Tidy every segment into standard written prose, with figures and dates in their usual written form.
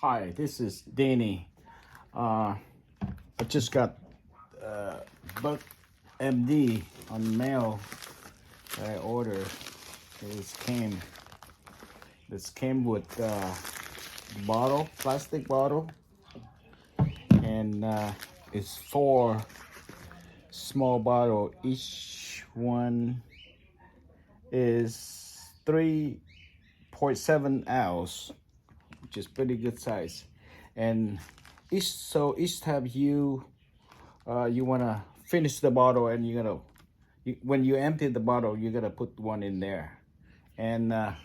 Hi, this is Danny. I just got Bugmd on mail that I ordered. This came with bottle, plastic bottle, and it's 4 small bottle. Each one is 3.7 ounce, which is pretty good size. And each time you want to finish the bottle, and when you empty the bottle, you're gonna put one in there. And I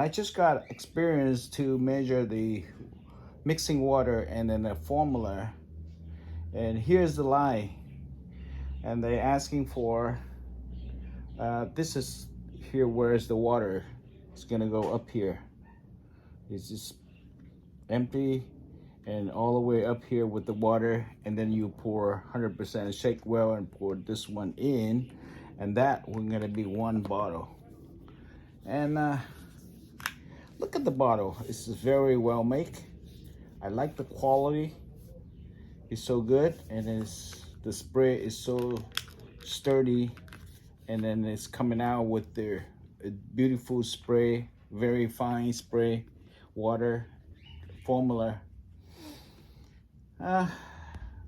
just got experience to measure the mixing water and then the formula. And here's the lie. And they're asking for this is here. Where's the water? It's gonna go up here. It's just empty and all the way up here with the water, and then you pour 100%, shake well, and pour this one in, and that we're gonna be 1 bottle. And look at the bottle. It's very well made. I like the quality. It's so good, and the spray is so sturdy, and then it's coming out with the beautiful spray, very fine spray water formula.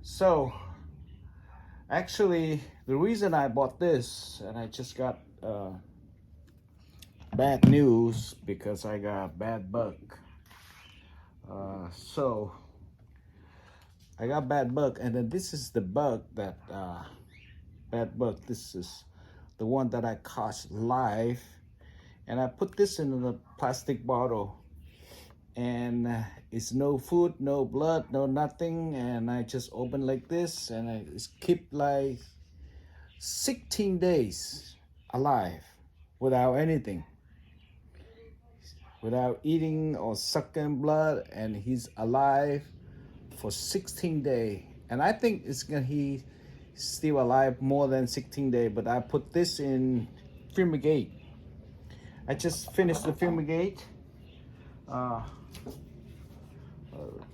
So actually the reason I bought this, and I just got bad news because I got bad bug. So I got bad bug, and then this is the bug that bad bug. This is the one that I caught live, and I put this in a plastic bottle, and it's no food, no blood, no nothing, and I just open like this, and I keep like 16 days alive without anything, without eating or sucking blood, and he's alive for 16 days. And I think he's still alive more than 16 days, but I put this in fumigate. I just finished the fumigate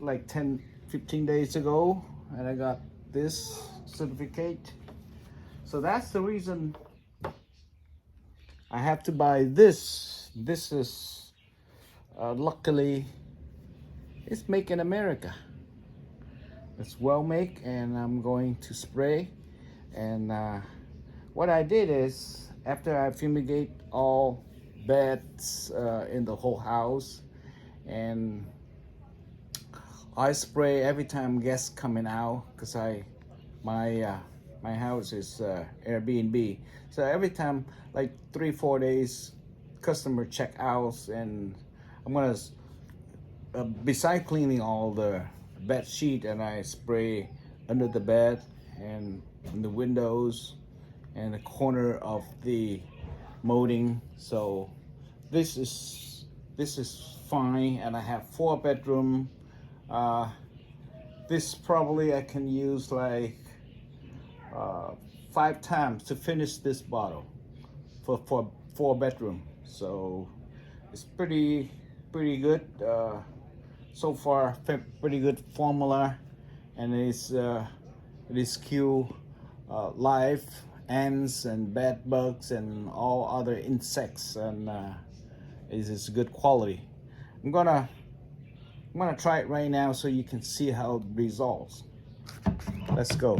like 10-15 days ago, and I got this certificate. So that's the reason I have to buy this. This is luckily it's made in America. It's well made, and I'm going to spray. And what I did is, after I fumigate all beds in the whole house, and I spray every time guests coming out, because my house is Airbnb. So every time, like 3-4 days, customer check out, and I'm gonna beside cleaning all the bed sheet, and I spray under the bed and in the windows and the corner of the molding. So this is fine, and I have 4 bedroom. This probably I can use like 5 times to finish this bottle for 4 bedroom. So it's pretty good so far. Pretty good formula, and it is kill live ants and bed bugs and all other insects, and it is good quality. I'm gonna try it right now so you can see how it results. Let's go.